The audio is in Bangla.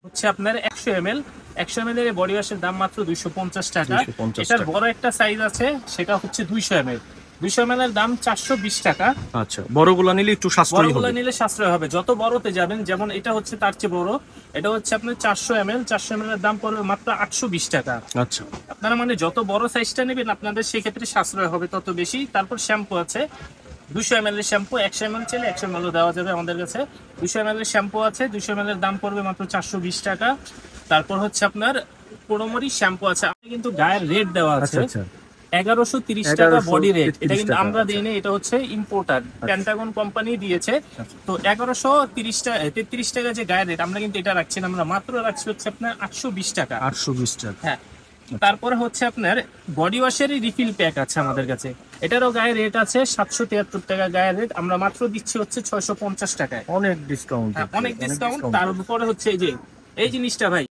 হচ্ছে আপনার 100 ml 100 ml এর বডি ওয়াশের দাম মাত্র 250 টাকা। এটার বড় একটা সাইজ আছে, সেটা হচ্ছে 200 ml। 200 ml এর দাম 420 টাকা। আচ্ছা, বড়গুলো নিলে একটু সাশ্রয়ী হবে। বড়গুলো নিলে সাশ্রয় হবে, যত বড়তে যাবেন, যেমন এটা হচ্ছে তার চেয়ে বড়, এটা হচ্ছে আপনার 400 ml। 400 ml এর দাম পড়বে মাত্র 820 টাকা। আচ্ছা, আপনারা মানে যত বড় সাইজটা নেবেন আপনাদের সেই ক্ষেত্রে সাশ্রয় হবে তত বেশি। তারপর শ্যাম্পু আছে 200 ml এর শ্যাম্পু, 100 ml চাইলে 100 ml দেওয়া যাবে আমাদের কাছে। 200 ml এর শ্যাম্পু আছে, 200 ml এর দাম পড়বে মাত্র 420 টাকা। তারপর হচ্ছে আপনার পোড়োমরি শ্যাম্পু আছে, আপনি কিন্তু গায়ের রেট দেওয়া আছে 1130 টাকা বডি রেট। এটা কিন্তু আমরা দিইনি, এটা হচ্ছে ইম্পোর্টার, প্যান্টাগন কোম্পানি দিয়েছে। তো 1130 টাকা 33 টাকা যে গায়ের রেট, আমরা কিন্তু এটা রাখছি না, আমরা মাত্র রাখছি হচ্ছে আপনার 820 টাকা। 820 টাকা। হ্যাঁ, তারপরে হচ্ছে আপনার বডি ওয়াশেরই রিফিল প্যাক আছে আমাদের কাছে, এটারও গায়ের রেট আছে 773 টাকা গায়ের রেট, আমরা মাত্র দিচ্ছি হচ্ছে 650 টাকায়। অনেক ডিসকাউন্ট, অনেক ডিসকাউন্ট। তার উপরে হচ্ছে এই যে এই জিনিসটা ভাই,